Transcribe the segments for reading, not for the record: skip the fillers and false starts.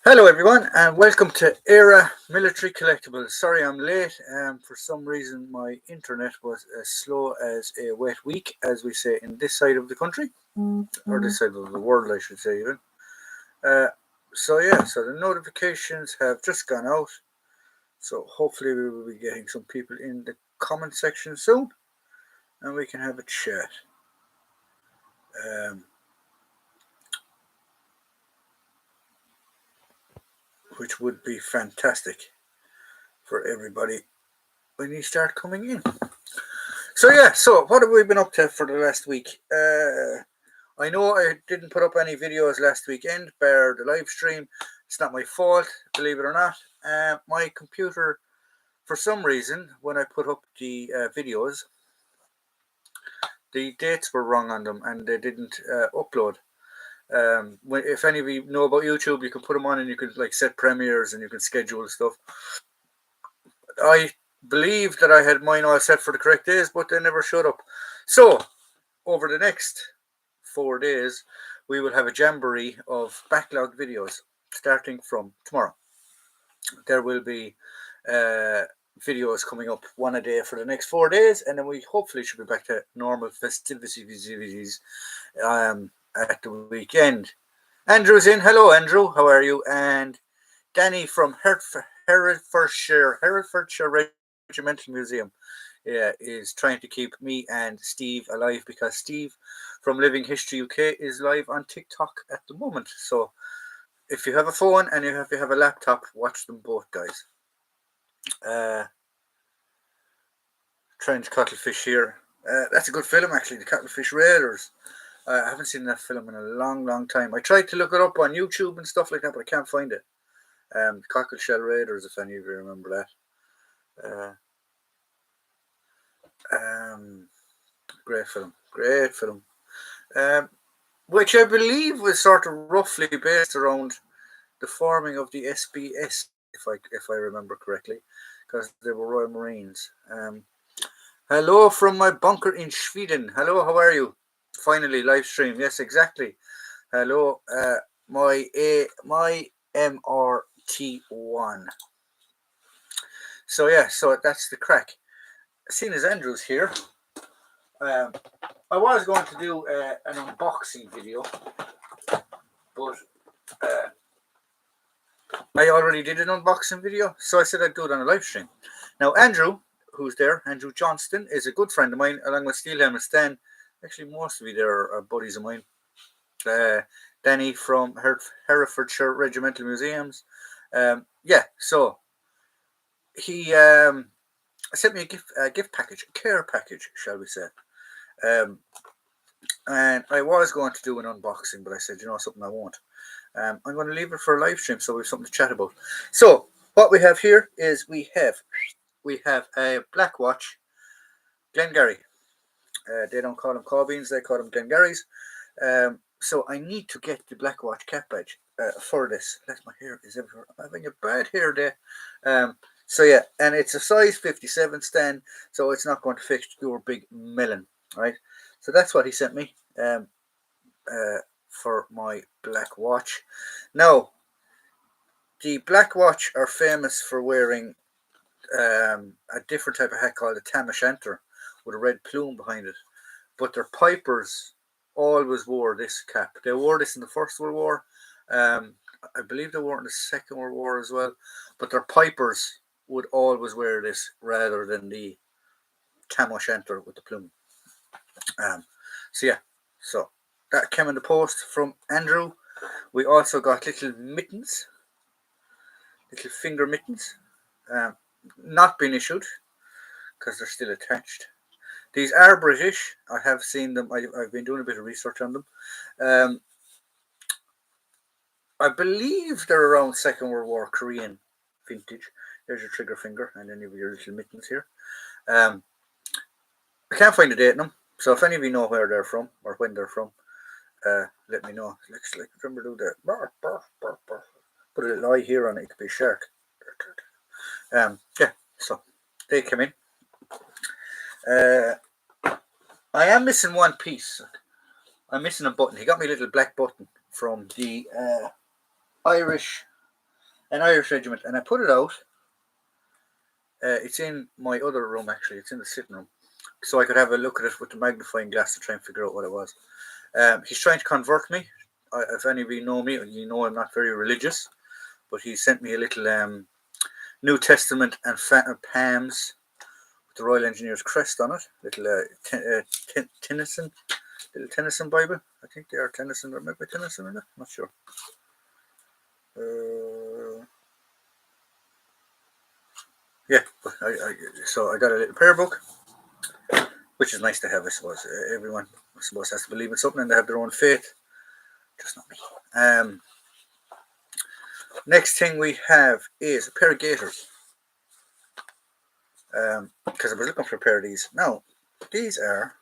Hello everyone and welcome to Era Military Collectibles. Sorry I'm late. For some reason my internet was as slow as a wet week, as we say in this side of the country, or this side of the world I should say even. So the notifications have just gone out. So hopefully we will be getting some people in the comment section soon and we can have a chat. Which would be fantastic for everybody when you start coming in. So what have we been up to for the last week? I know I didn't put up any videos last weekend, bar the live stream. It's not my fault, believe it or not. My computer, for some reason, when I put up the videos, the dates were wrong on them and they didn't upload. If any of you know about YouTube, you can put them on and you can like set premieres and you can schedule stuff. I believe that I had mine all set for the correct days, but they never showed up. So over the next 4 days, we will have a jamboree of backlogged videos starting from tomorrow. There will be videos coming up one a day for the next 4 days, and then we hopefully should be back to normal festivities at the weekend. Andrew's in. Hello, Andrew. How are you? And Danny from Herefordshire Regimental Museum is trying to keep me and Steve alive because Steve from Living History UK is live on TikTok at the moment. So if you have a phone and if you have a laptop, watch them both, guys. Trying to Cuttlefish here. That's a good film, actually, The Cuttlefish Raiders. I haven't seen that film in a long time. I tried to look it up on YouTube and stuff like that, but I can't find it. Cockleshell Raiders, if any of you remember that. Great film. Which I believe was sort of roughly based around the forming of the SBS, if I remember correctly, because they were Royal Marines. Hello from my bunker in Sweden. Hello, how are you? Finally, live stream. Yes, exactly. Hello, my MRT1. So that's the crack. Seeing as Andrew's here, I was going to do an unboxing video, but I already did an unboxing video, so I said I'd do it on a live stream. Now, Andrew, who's there, Andrew Johnston, is a good friend of mine, along with Steelham and Stan. Actually, most of you there are buddies of mine. Danny from Herefordshire Regimental Museums. So he sent me a gift package, a care package, shall we say. And I was going to do an unboxing, but I said, something I won't. I'm going to leave it for a live stream so we have something to chat about. So what we have here is we have a black watch, Glengarry. They don't call them Corbins, they call them Glengarrys. So I need to get the black watch cap badge for this. My hair is everywhere. I'm having a bad hair day. And it's a size 57 Stan, so it's not going to fit your big melon, right? So that's what he sent me for my black watch. Now, the black watch are famous for wearing a different type of hat called a tam o' shanter with a red plume behind it. But their pipers always wore this cap. They wore this in the First World War. I believe they wore it in the Second World War as well. But their pipers would always wear this rather than the tam o' shanter with the plume. So that came in the post from Andrew. We also got little mittens, little finger mittens, not been issued because they're still attached. These are British. I have seen them. I've been doing a bit of research on them. I believe they're around Second World War Korean vintage. There's your trigger finger, and then you have your little mittens here. I can't find the date on them, so if any of you know where they're from or when they're from, let me know. Looks like remember do that. Put a little eye here on it. It could be a shark. So they come in. I am missing one piece. I'm missing a button. He got me a little black button from the Irish regiment, and I put it out. It's in my other room, actually. It's in the sitting room, so I could have a look at it with the magnifying glass to try and figure out what it was. He's trying to convert me. If any of you know me, you know I'm not very religious, but he sent me a little New Testament and Palms with the Royal Engineers crest on it. Little Tennyson, little Tennyson Bible. I think they are Tennyson, or maybe Tennyson, I'm not sure. Yeah, so I got a little prayer book, which is nice to have, I suppose. Everyone, I suppose, has to believe in something and they have their own faith. Just not me. Next thing we have is a pair of gaiters. Because I was looking for a pair of these. Now, these are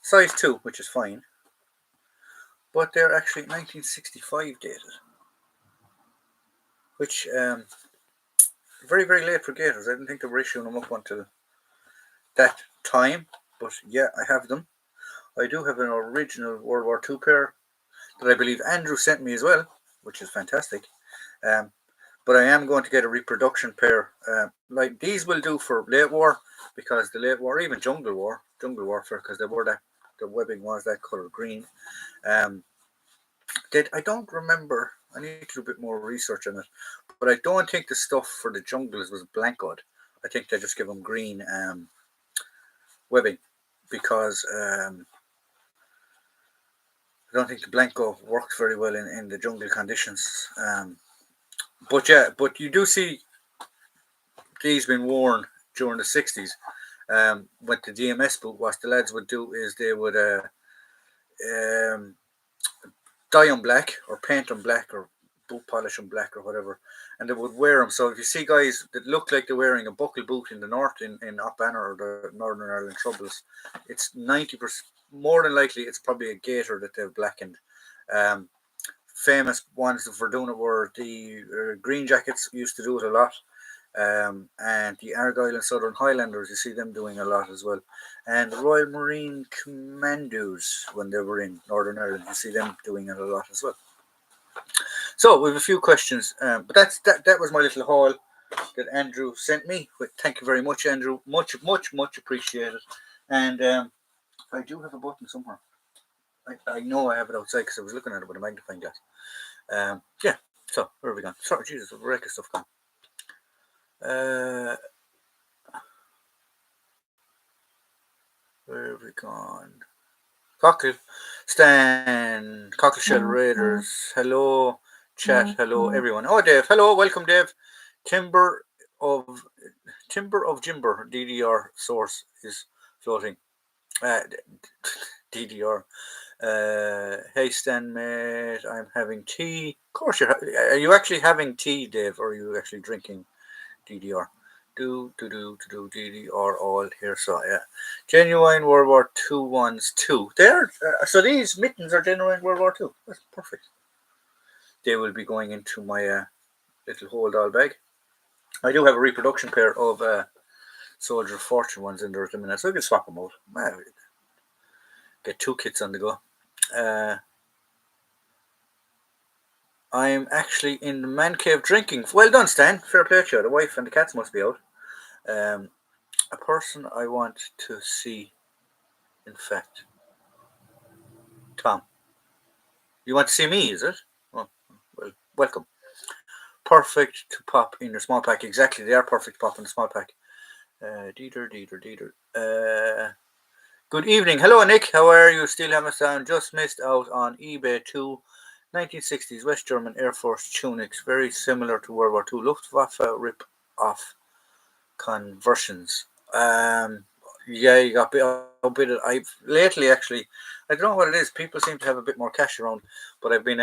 size 2, which is fine. But they're actually 1965 dated. Which, very, very late for gaiters. I didn't think they were issuing them up until that time. But yeah, I have them. I do have an original World War II pair that I believe Andrew sent me as well, which is fantastic. But I am going to get a reproduction pair. Like these will do for late war, because the late war, even jungle warfare, because they were the webbing was that color green. I don't remember. I need to do a bit more research on it, but I don't think the stuff for the jungles was blancoed. I think they just give them green webbing, because I don't think the blanco works very well in the jungle conditions. But yeah, but you do see these being worn during the 60s. With the DMS boot, what the lads would do is they would dye them black or paint them black or boot polish them black or whatever, and they would wear them. So if you see guys that look like they're wearing a buckle boot in the north, in Up Banner or the Northern Ireland Troubles, it's 90%, more than likely it's probably a gaiter that they've blackened. Famous ones for doing it were the Green Jackets, used to do it a lot. And the Argyll and Southern Highlanders, you see them doing a lot as well. And the Royal Marine Commandos, when they were in Northern Ireland, you see them doing it a lot as well. So we have a few questions, but that was my little haul that Andrew sent me. Thank you very much, Andrew. Much appreciated. And I do have a button somewhere. I know I have it outside because I was looking at it with a magnifying glass. Yeah. So where are we going? Sorry, Jesus, a wreck of stuff gone. Where have we gone? Cockle Shell Raiders. Hello, chat. Hello, everyone. Oh, Dave. Hello, welcome, Dave. Timber of Jimber DDR source is floating. DDR. Hey, Stan, mate. I'm having tea. Of course, are you actually having tea, Dave, or are you actually drinking DDR? Do DDR all here. So yeah, genuine World War II ones too. There. So these mittens are genuine World War II. That's perfect. They will be going into my little hold all bag. I do have a reproduction pair of Soldier of Fortune ones in there at the minute, so I can swap them out. Get 2 kits on the go. I'm actually in the man cave drinking. Well done, Stan. Fair play to you. The wife and the cats must be out. A person I want to see, in fact. Tom. You want to see me, is it? Oh, well, welcome. Perfect to pop in your small pack. Exactly, they are perfect to pop in the small pack. Dieter. Good evening. Hello, Nick. How are you? Still haven't sound. Just missed out on eBay 2 1960s West German Air Force tunics. Very similar to World War II Luftwaffe rip-off conversions. Yeah, you got outbidded. I've lately, actually, I don't know what it is. People seem to have a bit more cash around, but I've been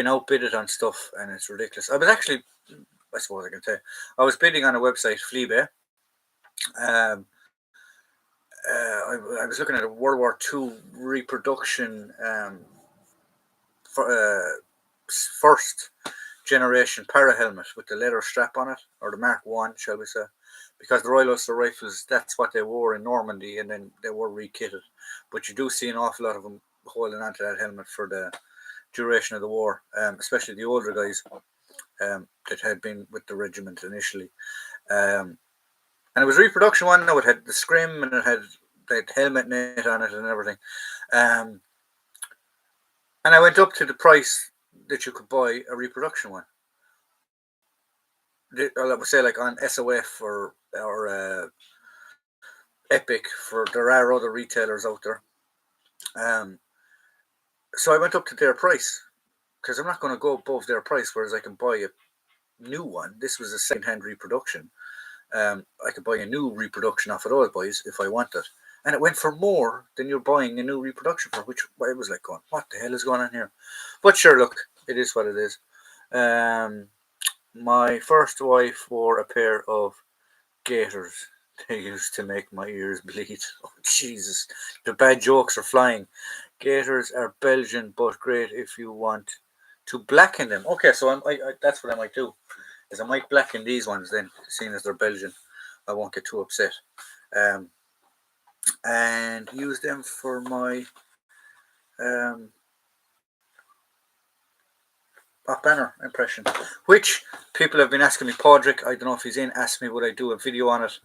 outbidded on stuff, and it's ridiculous. I was actually, I suppose I can say, I was bidding on a website, Fleabay. I was looking at a World War II reproduction for first generation para helmet with the leather strap on it, or the Mark 1, shall we say, because the Royal Ulster Rifles, that's what they wore in Normandy, and then they were rekitted. but you do see an awful lot of them holding onto that helmet for the duration of the war, especially the older guys that had been with the regiment initially. And it was a reproduction one. Now it had the scrim and it had the helmet net on it and everything. And I went up to the price that you could buy a reproduction one. I would say like on SOF or Epic, for there are other retailers out there. So I went up to their price because I'm not going to go above their price, whereas I can buy a new one. This was a second-hand reproduction. I could buy a new reproduction off of those boys if I wanted. And it went for more than you're buying a new reproduction for, which I was like going, what the hell is going on here? But sure, look, it is what it is. My first wife wore a pair of gaiters. They used to make my ears bleed. Oh, Jesus. The bad jokes are flying. Gaiters are Belgian, but great if you want to blacken them. Okay, so that's what I might do. Is I might blacken these ones then, seeing as they're Belgian. I won't get too upset. And use them for my banner impression, which people have been asking me. Podrick, I don't know if he's in, asked me would I do a video on it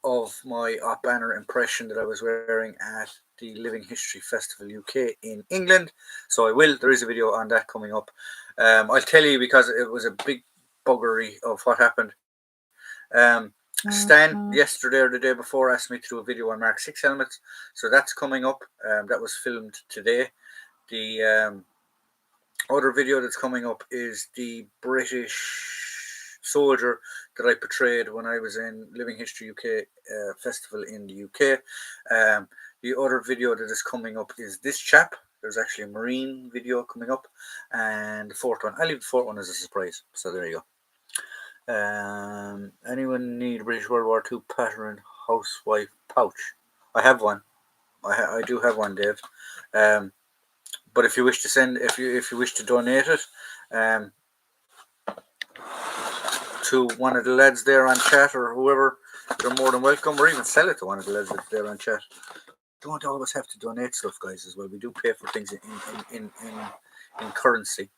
of my banner impression that I was wearing at the Living History Festival UK in England. So I will. There is a video on that coming up. I'll tell you because it was a big buggery of what happened. Stan yesterday or the day before asked me to do a video on Mark 6 helmets, so that's coming up. That was filmed today. The other video that's coming up is the British soldier that I portrayed when I was in Living History UK festival in the UK. The other video that is coming up is this chap. There's actually a Marine video coming up, and the fourth one, I'll leave the fourth one as a surprise. So there you go. Anyone need a British World War II pattern housewife pouch? I have one. I do have one, Dave. But if you wish to send, if you wish to donate it, to one of the lads there on chat or whoever, you're more than welcome. Or even sell it to one of the lads there on chat. Don't always have to donate stuff, guys. As well, we do pay for things in currency.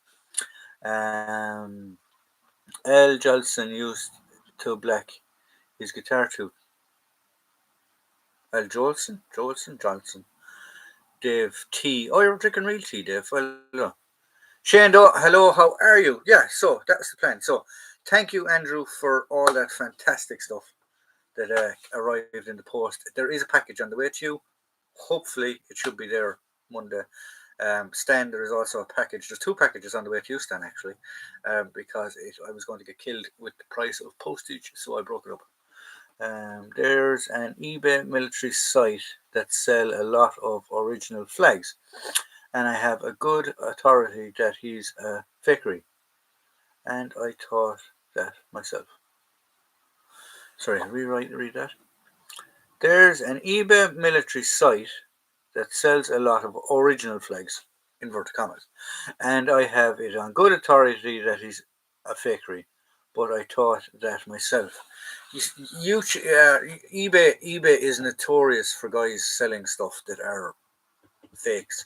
L. Jolson used to black his guitar too. L. Jolson. Dave T. Oh, you're drinking real tea, Dave. Well, no. Shane, hello, how are you? Yeah, so that's the plan. So thank you, Andrew, for all that fantastic stuff that arrived in the post. There is a package on the way to you. Hopefully, it should be there Monday. Stan, there is also a package. There's 2 packages on the way to you, Stan, actually, because I was going to get killed with the price of postage, so I broke it up. There's an eBay military site that sell a lot of original flags, and I have a good authority that he's a fakery, and I thought that myself. Sorry, read that. There's an eBay military site that sells a lot of original flags, inverted commas, and I have it on good authority that he's a fakery, but I thought that myself. eBay is notorious for guys selling stuff that are fakes.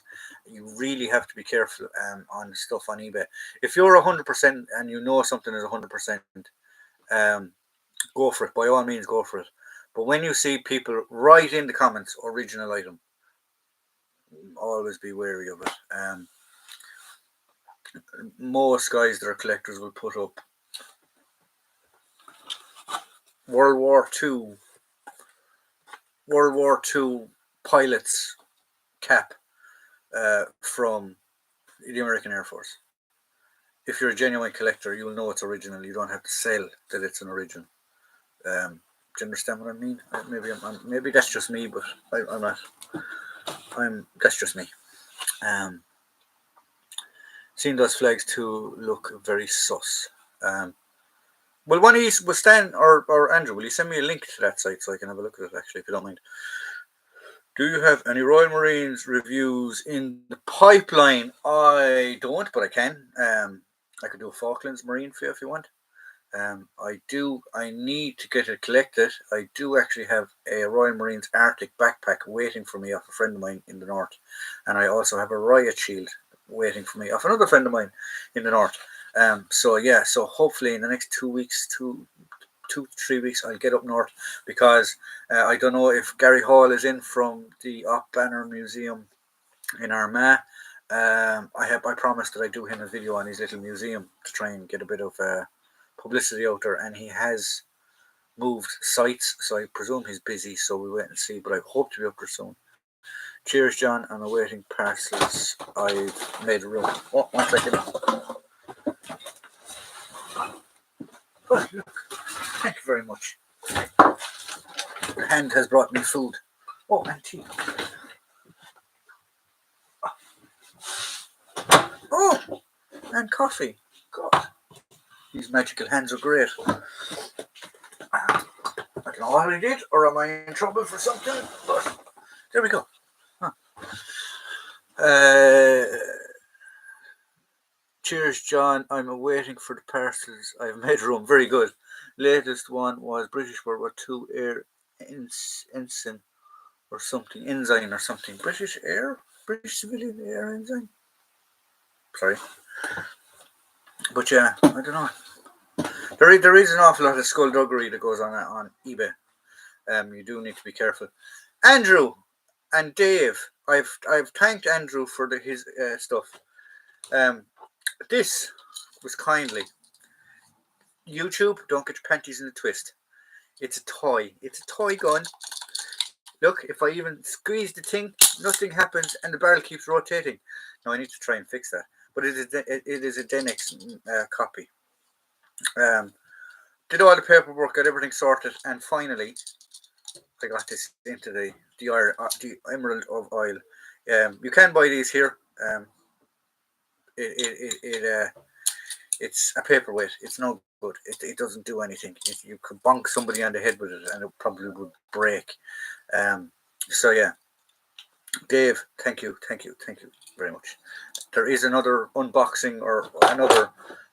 You really have to be careful on stuff on eBay. If you're 100% and you know something is 100%, go for it. By all means, go for it. But when you see people write in the comments original item, always be wary of it. Most guys that are collectors will put up World War II pilot's cap from the American Air Force. If you're a genuine collector, you'll know it's original. You don't have to sell that it's an original. Do you understand what I mean? Maybe that's just me, but I'm not. That's just me. Seeing those flags too look very sus. Well, one of you, will Stan or Andrew, will you send me a link to that site so I can have a look at it, actually, if you don't mind? Do you have any Royal Marines reviews in the pipeline? I don't, but I can. I could do a Falklands Marine for you if you want. I need to get it collected. I do actually have a Royal Marines Arctic backpack waiting for me off a friend of mine in the north, and I also have a riot shield waiting for me off another friend of mine in the north. So hopefully in the next 2 weeks, 2 to 3 weeks, I'll get up north, because I don't know if Gary Hall is in from the Op Banner Museum in Armagh. I promised that I'd do him a video on his little museum to try and get a bit of publicity out there, and he has moved sites, so I presume he's busy, so we'll wait and see, but I hope to be up there soon. Cheers, John. I'm awaiting parcels. I've made a room. Oh, 1 second. Oh, look. Thank you very much. The hand has brought me food. Oh, and tea. Oh, and coffee. God, these magical hands are great. I don't know what I did, or am I in trouble for something? But there we go. Huh. Cheers, John. I'm awaiting for the parcels. I've made room. Very good. Latest one was British World War II Air Ensign or something. Ensign or something. British Civilian Air Ensign. Sorry. But yeah, I don't know. There is an awful lot of skullduggery that goes on eBay. You do need to be careful. Andrew and Dave, I've thanked Andrew for his stuff. This was kindly. YouTube, don't get your panties in a twist. It's a toy. It's a toy gun. Look, if I even squeeze the thing, nothing happens, and the barrel keeps rotating. Now I need to try and fix that. But it is a Denex copy. Did all the paperwork, got everything sorted, and finally I got this into the Emerald of Oil. You can buy these here. It's a paperweight. It's no good. It doesn't do anything. You could bonk somebody on the head with it, and it probably would break. So yeah, Dave, thank you very much. There is another unboxing or another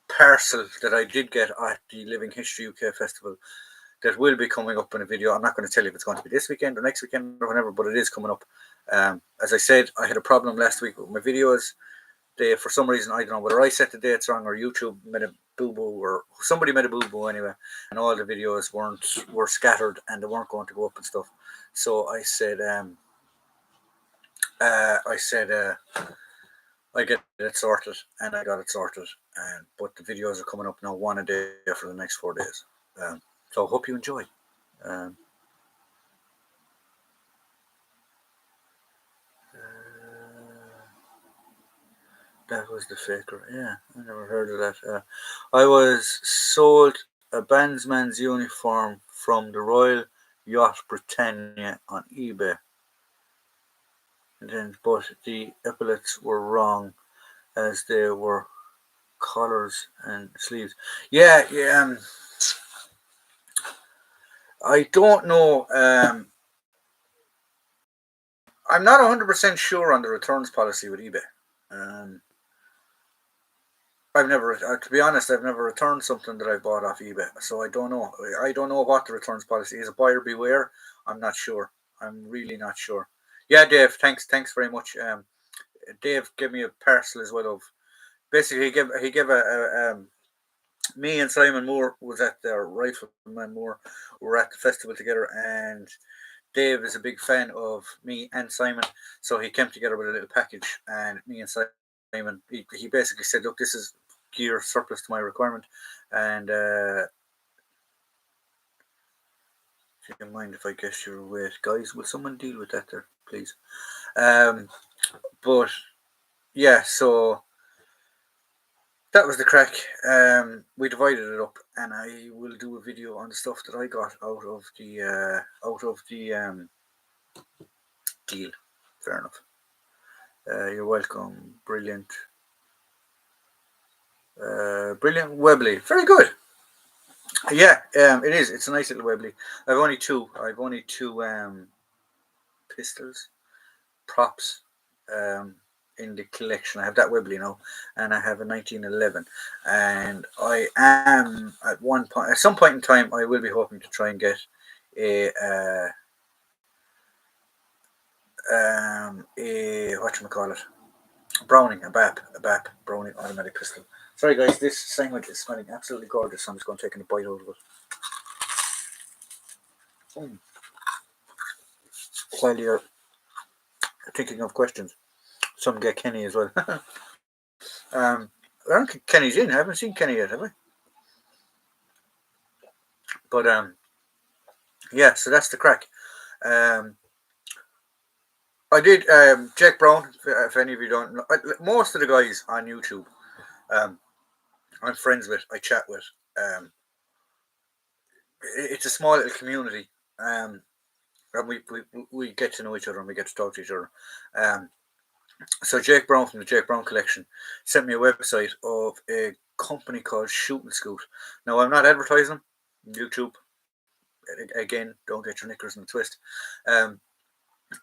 parcel that I did get at the Living History UK Festival that will be coming up in a video. I'm not going to tell you if it's going to be this weekend or next weekend or whenever, but it is coming up. As I said, I had a problem last week with my videos. For some reason, I don't know whether I set the dates wrong or YouTube made a boo-boo or somebody made a boo-boo anyway, and all the videos were scattered and they weren't going to go up and stuff. So I said, I get it sorted, and I got it sorted. But the videos are coming up now, one a day for the next 4 days. So I hope you enjoy. That was the faker. Yeah, I never heard of that. I was sold a bandsman's uniform from the Royal Yacht Britannia on eBay. But the epaulets were wrong, as they were collars and sleeves. Yeah. I don't know. I'm not 100% sure on the returns policy with eBay. I've never, to be honest, I've never returned something that I bought off eBay, so I don't know. I don't know what the returns policy is. A buyer beware. I'm not sure. I'm really not sure. Yeah, Dave. Thanks very much. Dave gave me a parcel as well of. Basically, he gave a me and Simon Moore was at the Rifleman Moore. We were at the festival together, and Dave is a big fan of me and Simon, so he came together with a little package, and me and Simon, he basically said, look, this is gear surplus to my requirement, and if you don't mind if I guess your weight, guys, will someone deal with that there, please? But yeah, so that was the crack. We divided it up, and I will do a video on the stuff that I got out of the deal. Fair enough. You're welcome. Brilliant. Brilliant Webley. Very good. Yeah, it is. It's a nice little Webley. I've only two pistols, props. in the collection. I have that Webley now, and I have a 1911. And I am at some point in time, I will be hoping to try and get a whatchamacallit, Browning, a BAP Browning automatic pistol. Sorry guys, this sandwich is smelling absolutely gorgeous, so I'm just going to take a bite out of it. While you're thinking of questions, some get Kenny as well. I don't think Kenny's in. I haven't seen Kenny yet, have I? But yeah, so that's the crack. I did Jack Brown. If any of you don't know, most of the guys on YouTube, I'm friends with. I chat with. It's a small little community, and we get to know each other and we get to talk to each other. So Jake Brown from the Jake Brown collection sent me a website of a company called Shoot and Scoot. Now I'm not advertising YouTube. Again, don't get your knickers in a twist.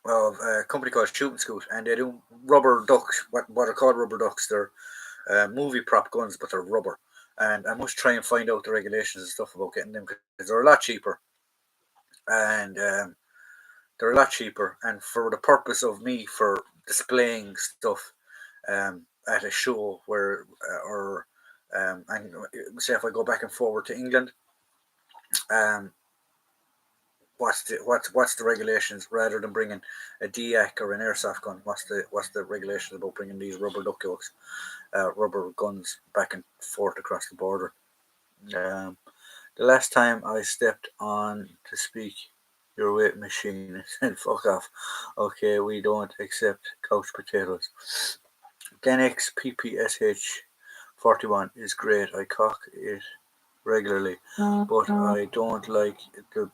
Of a company called Shoot and Scoot, and they do rubber ducks. What are called rubber ducks? They're movie prop guns, but they're rubber. And I must try and find out the regulations and stuff about getting them because they're a lot cheaper. And they're a lot cheaper. And for the purpose of me for displaying stuff at a show where and say if I go back and forward to England, what's the regulations rather than bringing a DAC or an airsoft gun? What's the regulations about bringing these rubber duck yokes, rubber guns back and forth across the border? The last time I stepped on to speak your weight machine, I said fuck off. Okay, we don't accept couch potatoes. Genix PPSH 41 is great. I cock it regularly, but I don't like the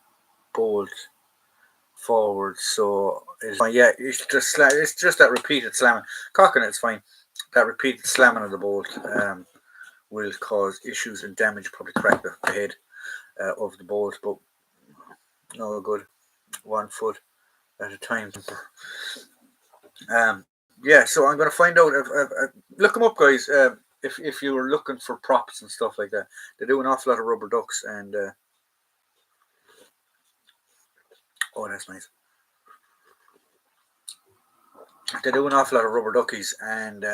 bolt forward, so it's fine. Yeah, it's just that repeated slamming. Cocking it's fine. That repeated slamming of the bolt will cause issues and damage, probably crack the head of the bolt, but no good. 1 foot at a time. Yeah, so I'm going to find out. Look them up, guys. If you were looking for props and stuff like that, they do an awful lot of rubber ducks and. Oh, that's nice. They do an awful lot of rubber duckies and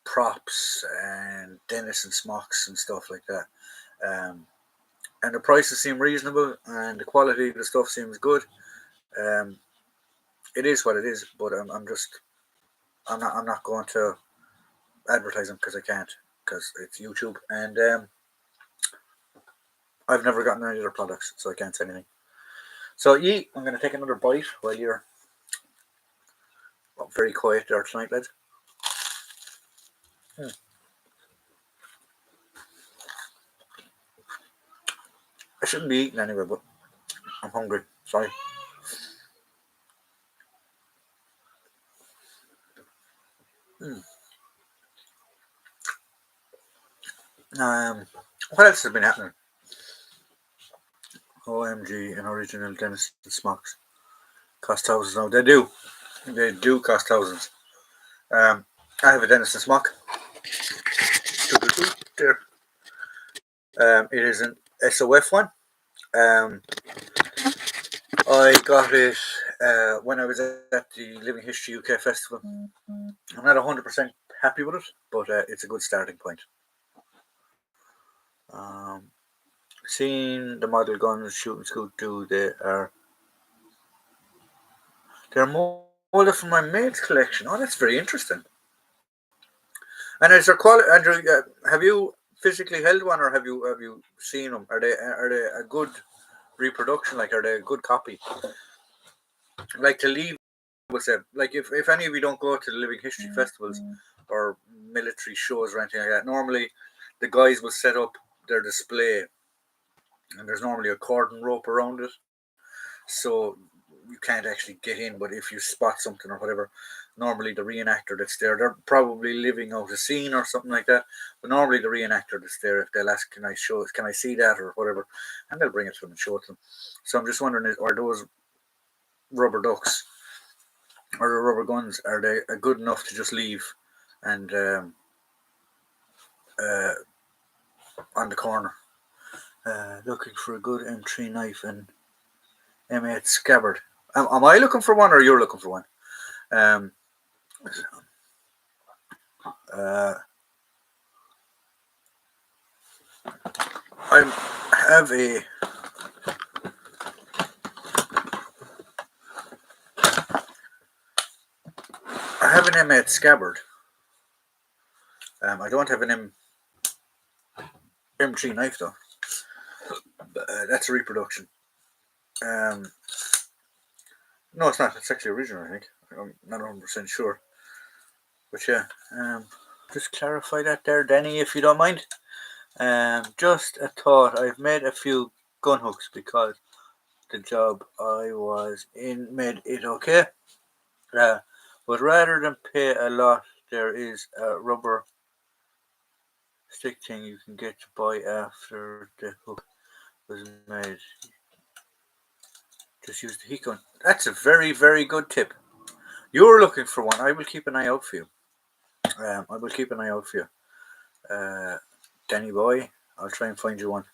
props and Dennis and smocks and stuff like that. And the prices seem reasonable and the quality of the stuff seems good. It is what it is, but I'm not going to advertise them because I can't, because it's YouTube and I've never gotten any of their products, so I can't say anything. So I'm going to take another bite while you're very quiet there tonight, lads. I shouldn't be eating anyway, but I'm hungry. Sorry. What else has been happening? OMG, an original Dennis smocks cost thousands now. They do cost thousands. I have a Dennis smock. There. It is an SOF one. I got it when I was at the Living History UK Festival. I'm not 100% happy with it, but it's a good starting point. Seeing the model guns Shoot and Scoot do, they're molded from my mate's collection. Oh, that's very interesting. And is there quality? Andrew, have you physically held one, or have you seen them? Are they a good reproduction? Like, are they a good copy? Like to leave with them. Like if any of you don't go to the Living History festivals or military shows or anything like that, normally the guys will set up their display, and there's normally a cordon rope around it, so you can't actually get in. But if you spot something or whatever, normally the reenactor that's there, they're probably living out a scene or something like that. But normally the reenactor that's there, if they'll ask, can I see that or whatever, and they'll bring it to them and show it to them. So I'm just wondering, are those rubber ducks or the rubber guns, are they good enough to just leave and on the corner? Looking for a good M3 knife and M8 scabbard. Am I looking for one, or you're looking for one? Um, uh, I have a an M8 scabbard. I don't have an M3 knife though. That's a reproduction. No, it's not. It's actually original, I think. I'm not 100% sure. But yeah, just clarify that there, Danny, if you don't mind. Just a thought. I've made a few gun hooks because the job I was in made it okay. But rather than pay a lot, there is a rubber stick thing you can get to buy after the hook was made. Just use the heat gun. That's a very, very good tip. You're looking for one. I will keep an eye out for you. I will keep an eye out for you. Danny boy, I'll try and find you one.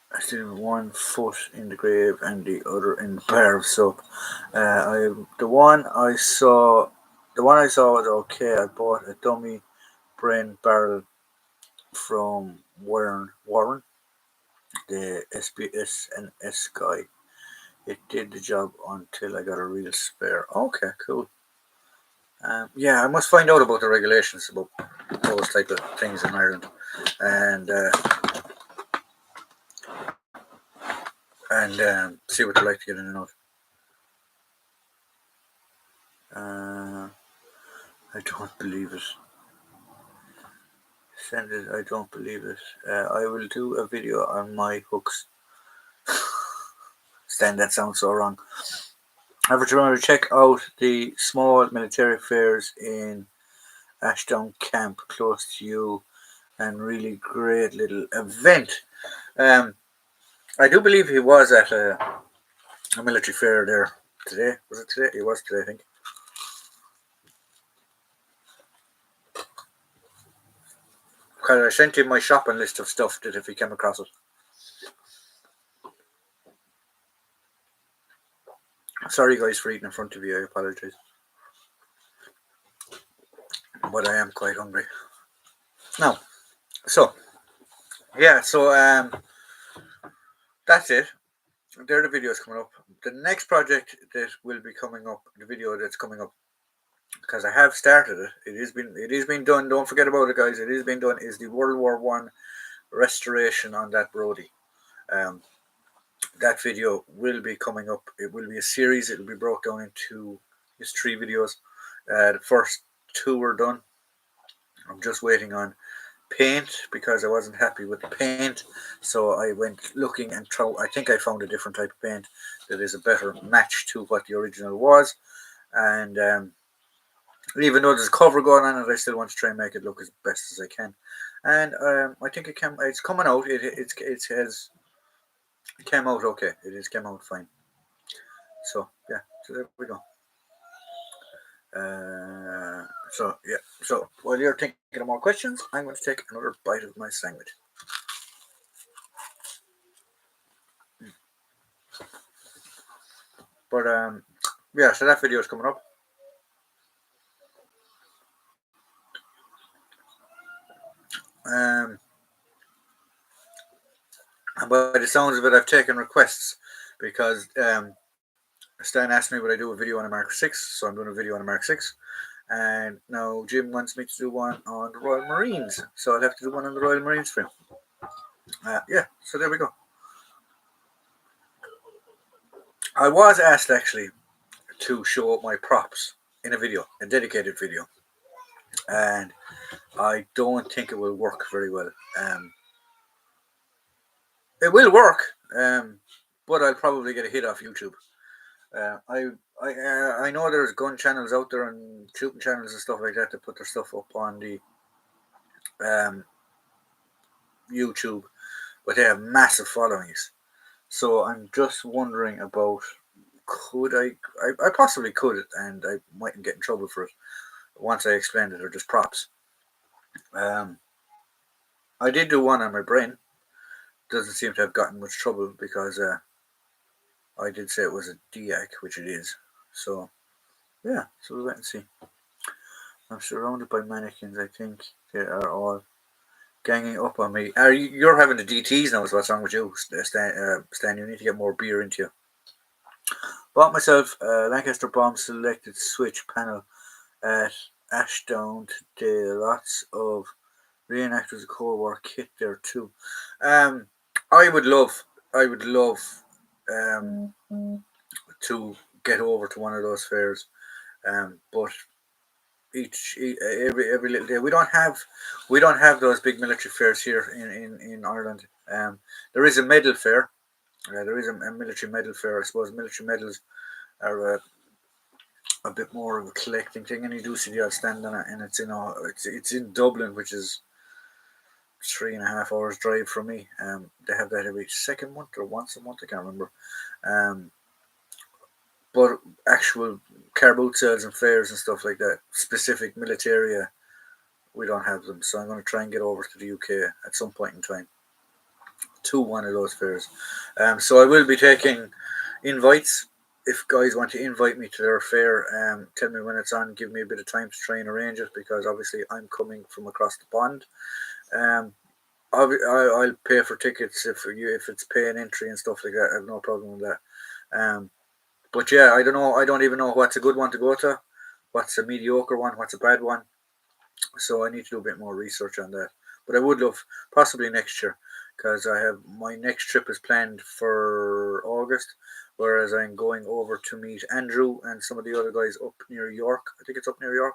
I still have one foot in the grave and the other in the bar of soap. The one I saw was okay. I bought a dummy brain barrel from Warren, the SBS and S guy. It did the job until I got a real spare. Okay, cool. Yeah, I must find out about the regulations about those type of things in Ireland, and see what they like to get in and out. I don't believe it. Send it. I don't believe it. I will do a video on my hooks. Stan, that sounds so wrong. However, you want to check out the small military fairs in Ashdown Camp close to you, and really great little event. I do believe he was at a military fair there today. Was it today? He was today, I think. Because I sent him my shopping list of stuff that if he came across it. Sorry guys for eating in front of you, I apologise. But I am quite hungry. Now, so that's it. There are the videos coming up. The next project that will be coming up, the video that's coming up, because I have started it. It is been done. Don't forget about it, guys. It is being done. Is the World War One restoration on that Brody. That video will be coming up. It will be a series. It will be broken down into just 3 videos. The first 2 were done. I'm just waiting on paint because I wasn't happy with the paint, so I went looking and I think I found a different type of paint that is a better match to what the original was. And even though there's a cover going on it, I still want to try and make it look as best as I can. And I think it's coming out. It came out okay. It has came out fine. So yeah, so there we go. So while you're thinking of more questions, I'm going to take another bite of my sandwich. But yeah, so that video is coming up. And by the sounds of it, I've taken requests because Stan asked me would I do a video on a Mark 6, so I'm doing a video on a Mark 6. And now Jim wants me to do one on the Royal Marines, so I'll have to do one on the Royal Marines for him. Yeah, so there we go. I was asked actually to show my props in a video, a dedicated video, and I don't think it will work very well. It will work, but I'll probably get a hit off YouTube. I know there's gun channels out there and shooting channels and stuff like that to put their stuff up on the YouTube, but they have massive followings. So I'm just wondering about, could I possibly could, and I mightn't get in trouble for it once I explained it, or just props. Um, I did do one on my brain. Doesn't seem to have gotten much trouble because I did say it was a DIAC, which it is. So yeah, so we'll wait and see. I'm surrounded by mannequins. I think they are all ganging up on me. You're having the DTs now? Is what's wrong with you, Stan? You need to get more beer into you. Bought myself a Lancaster Bomb selected switch panel at Ashdown today. Lots of reenactors of Cold War kit there too. Um, I would love, um, to get over to one of those fairs. But every little day we don't have those big military fairs here in Ireland. There is a medal fair. There is a military medal fair. I suppose military medals are a bit more of a collecting thing, and you do see the odd stand on it, and it's in Dublin, which is 3.5 hours drive from me. They have that every second month or once a month. I can't remember. Um, but actual car boot sales and fairs and stuff like that, specific military, we don't have them. So I'm going to try and get over to the UK at some point in time to one of those fairs. So I will be taking invites. If guys want to invite me to their fair, tell me when it's on. Give me a bit of time to try and arrange it, because obviously I'm coming from across the pond. Um, I'll pay for tickets if it's paying entry and stuff like that. I have no problem with that. But yeah, I don't know. I don't even know what's a good one to go to, what's a mediocre one, what's a bad one. So I need to do a bit more research on that. But I would love possibly next year, because I have my next trip is planned for August, whereas I'm going over to meet Andrew and some of the other guys up near York. I think it's up near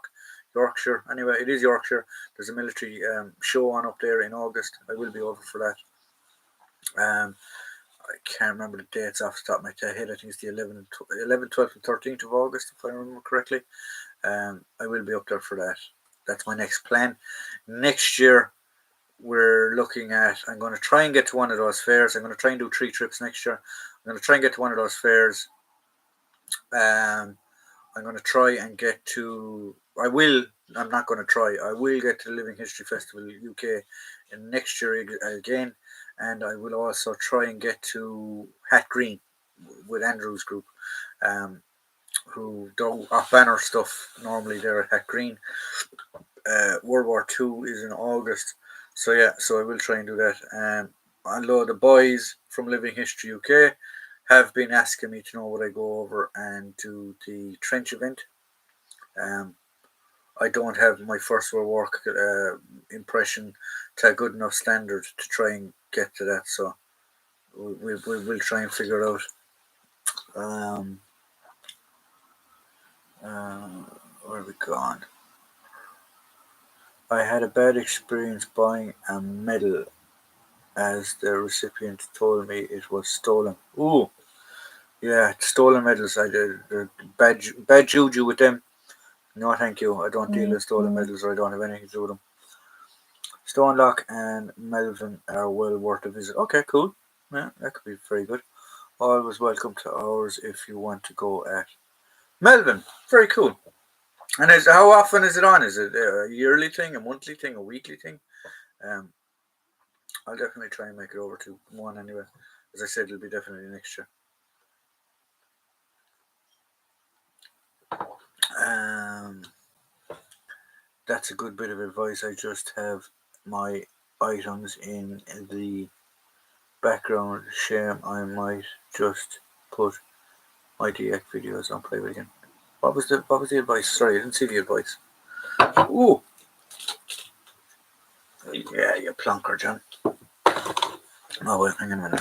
Yorkshire. Anyway, it is Yorkshire. There's a military show on up there in August. I will be over for that. I can't remember the dates off the top of my head. I think it's the 11th, 12th, and 13th of August, if I remember correctly. I will be up there for that. That's my next plan. Next year, we're looking at, I'm going to try and get to one of those fairs. I'm going to try and do 3 trips next year. I'm going to try and get to one of those fairs. I'm going to try and get to, I'm not going to try, I will get to the Living History Festival UK in next year again. And I will also try and get to Hat Green with Andrew's group, who do off banner stuff normally there at Hat Green. World War II is in August, so yeah, so I will try and do that. Although the boys from Living History UK have been asking me to know would I go over and do the trench event. I don't have my First World War impression to a good enough standard to try and get to that, so we'll try and figure it out. Where are we gone? I had a bad experience buying a medal, as the recipient told me it was stolen. Ooh, yeah, stolen medals. I did bad juju with them. No, thank you. I don't deal in stolen medals, or I don't have anything to do with them. Stonelock and Melvin are well worth a visit. Okay, cool. Yeah, that could be very good. Always welcome to ours if you want to go at Melvin. Very cool. And how often is it on? Is it a yearly thing, a monthly thing, a weekly thing? I'll definitely try and make it over to one anyway. As I said, it'll be definitely next year. That's a good bit of advice. I just have my items in the background. Shame, I might just put my DX videos on play again. What was the advice? Sorry, I didn't see the advice. Ooh, yeah, you plonker, John. Oh well, hang on a minute.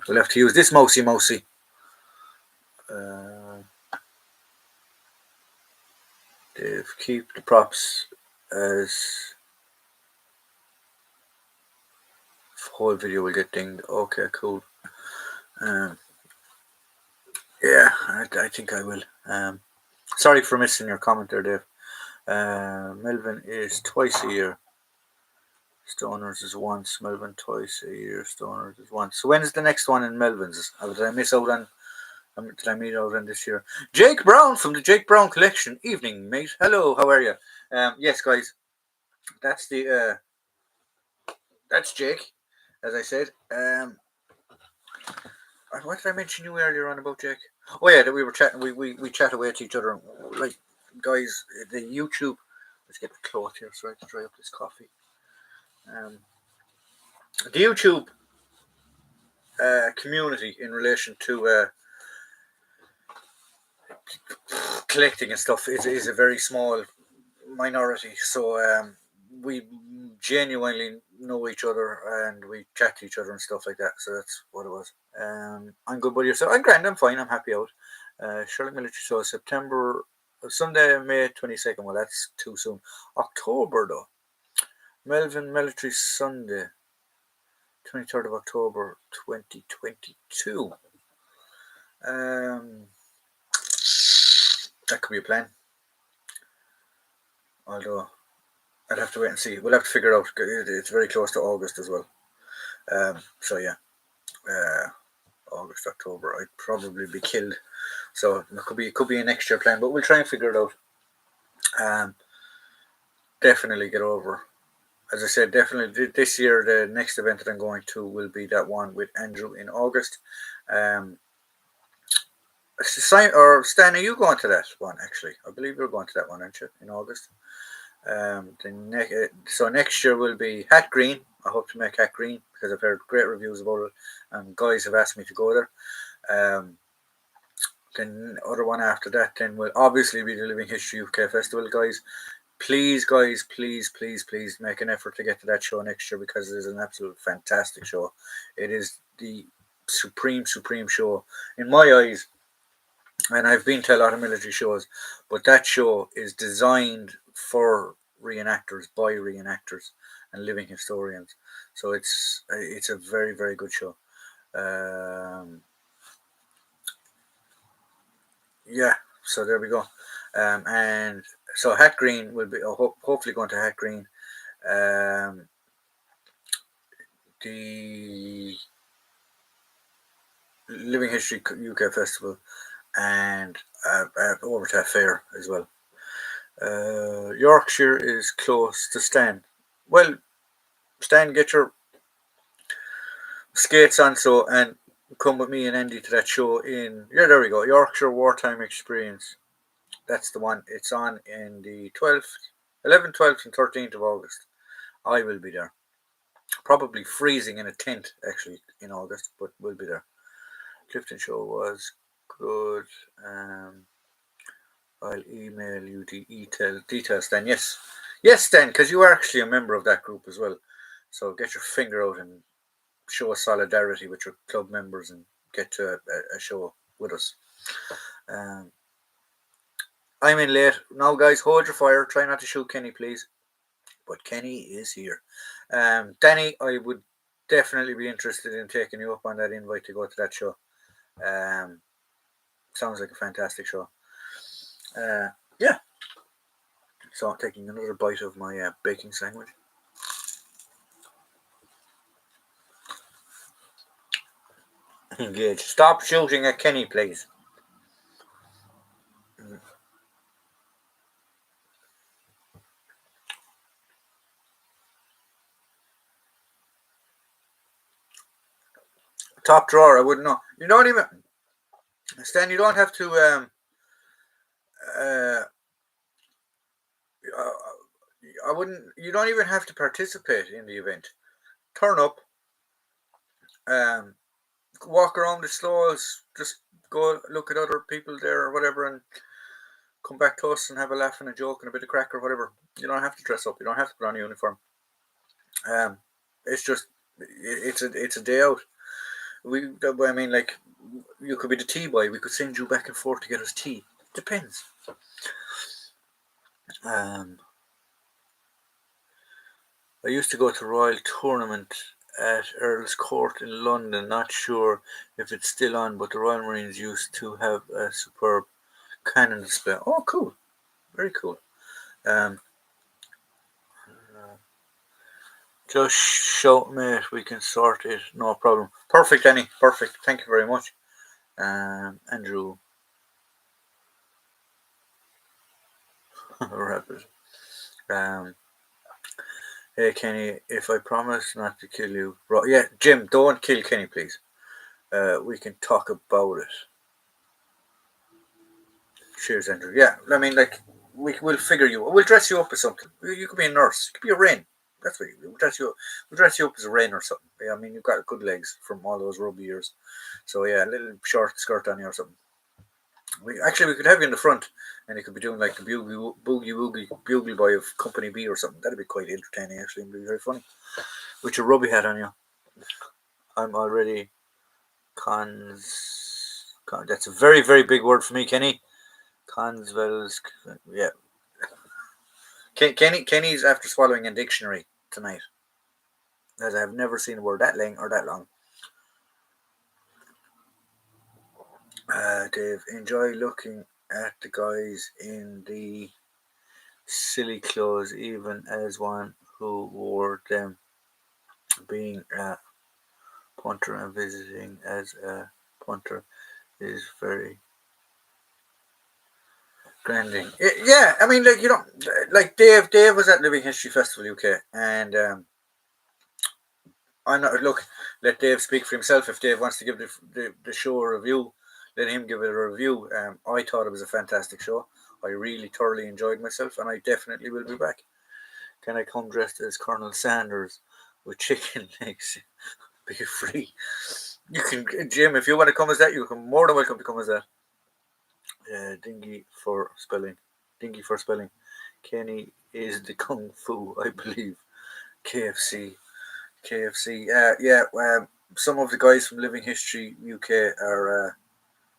We'll have to use this mousey. Dave, keep the props as whole video will get dinged. Okay, cool. Yeah, I think I will. Sorry for missing your comment there, Dave. Melvin is twice a year. Stoners is once, Melbourne twice a year. Stoners is once. So when is the next one in Melbourne's? Did I miss out on? Did I meet out on this year? Jake Brown from the Jake Brown Collection. Evening, mate. Hello, how are you? Yes, guys. That's the that's Jake, as I said. What did I mention you earlier on about Jake? Oh yeah, that we were chatting. We chat away to each other. Like, guys, the YouTube. Let's get the cloth here so I can dry up this coffee. The YouTube community in relation to collecting and stuff is a very small minority. So we genuinely know each other and we chat to each other and stuff like that. So that's what it was. I'm good, buddy. So I'm grand. I'm fine. I'm happy out. Charlotte Military Show, September, Sunday, May 22nd. Well, that's too soon. October though. Melbourne Military Sunday, 23rd of October 2022. That could be a plan. Although I'd have to wait and see. We'll have to figure it out. It's very close to August as well. So yeah, August, October. I'd probably be killed. So it could be an extra plan, but we'll try and figure it out. Definitely get over. As I said, definitely this year the next event that I'm going to will be that one with Andrew in August. Stan, are you going to that one? Actually, I believe you're going to that one, aren't you, in August? So next year will be Hat Green. I hope to make Hat Green because I've heard great reviews about it, and guys have asked me to go there. Then other one after that then will obviously be the Living History UK Festival, guys. Please, guys, please make an effort to get to that show next year because it is an absolute fantastic show. It is the supreme show in my eyes. And I've been to a lot of military shows, but that show is designed for reenactors, by reenactors, and living historians. So it's a very, very good show. Yeah, so there we go. And so Hat Green will be hopefully going to Hat Green. The Living History UK Festival, and over to a fair as well. Yorkshire is close to Stan. Well, Stan, get your skates on and come with me and Andy to that show there we go, Yorkshire Wartime Experience. That's the one. It's on in the 11th, 12th and 13th of August. I will be there. Probably freezing in a tent actually in August, but we'll be there. Clifton show was good. I'll email you the details then. Yes, Stan, because you are actually a member of that group as well. So get your finger out and show a solidarity with your club members and get to a show with us. I'm in late now, guys. Hold your fire. Try not to shoot Kenny, please. But Kenny is here. Danny, I would definitely be interested in taking you up on that invite to go to that show. Sounds like a fantastic show. Yeah. So I'm taking another bite of my baking sandwich. Engage. Stop shooting at Kenny, please. Top drawer, I wouldn't know. You don't even, Stan, you don't have to, you don't even have to participate in the event. Turn up, walk around the stalls, just go look at other people there or whatever and come back to us and have a laugh and a joke and a bit of crack or whatever. You don't have to dress up. You don't have to put on a uniform. It's just, it's a day out. I mean, like, you could be the tea boy. We could send you back and forth to get us tea. Depends. I used to go to Royal Tournament at Earl's Court in London. Not sure if it's still on, but the Royal Marines used to have a superb cannon display. Oh, cool. Very cool. Just shout, mate. We can sort it. No problem. Perfect, Annie. Perfect. Thank you very much. Andrew Rapid. Um, hey, Kenny, if I promise not to kill you. Yeah, Jim, don't kill Kenny, please. We can talk about it. Cheers, Andrew. Yeah, I mean, like, we'll figure you. We'll dress you up as something. You could be a nurse. You could be a rain. That's what you do. We'll dress you up as a rain or something. Yeah, I mean, you've got good legs from all those rugby years. So yeah, a little short skirt on you or something. We could have you in the front, and you could be doing like the boogie boy of Company B or something. That'd be quite entertaining. Actually, it'd be very funny with your rugby hat on you. I'm already that's a very very big word for me, Kenny. Conswell's. Yeah, Kenny's after swallowing a dictionary tonight, as I have never seen a word that long or that long. Dave, enjoy looking at the guys in the silly clothes, even as one who wore them, being a punter and visiting as a punter is very grinding. Yeah, I mean, like, like Dave was at Living History Festival UK, and I'm not look. Let Dave speak for himself. If Dave wants to give the show a review, let him give it a review. I thought it was a fantastic show. I really thoroughly enjoyed myself, and I definitely will be back. Can I come dressed as Colonel Sanders with chicken legs? Be free. You can, Jim, if you want to come as that, you can more than welcome to come as that. Dingy for spelling. Dingy for spelling. Kenny is the kung fu, I believe. KFC. KFC. Yeah. Some of the guys from Living History UK are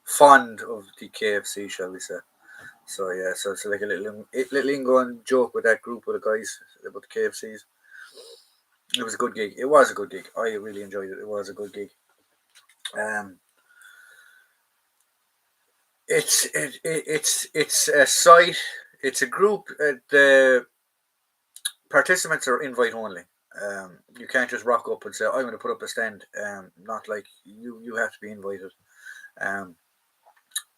fond of the KFC, shall we say? So yeah, so it's like a little ingoing joke with that group of the guys about the KFCs. It was a good gig. It was a good gig. I really enjoyed it. It was a good gig. Um, it's a site. It's a group. The participants are invite only. You can't just rock up and say, "I'm going to put up a stand." Not like you have to be invited. Um,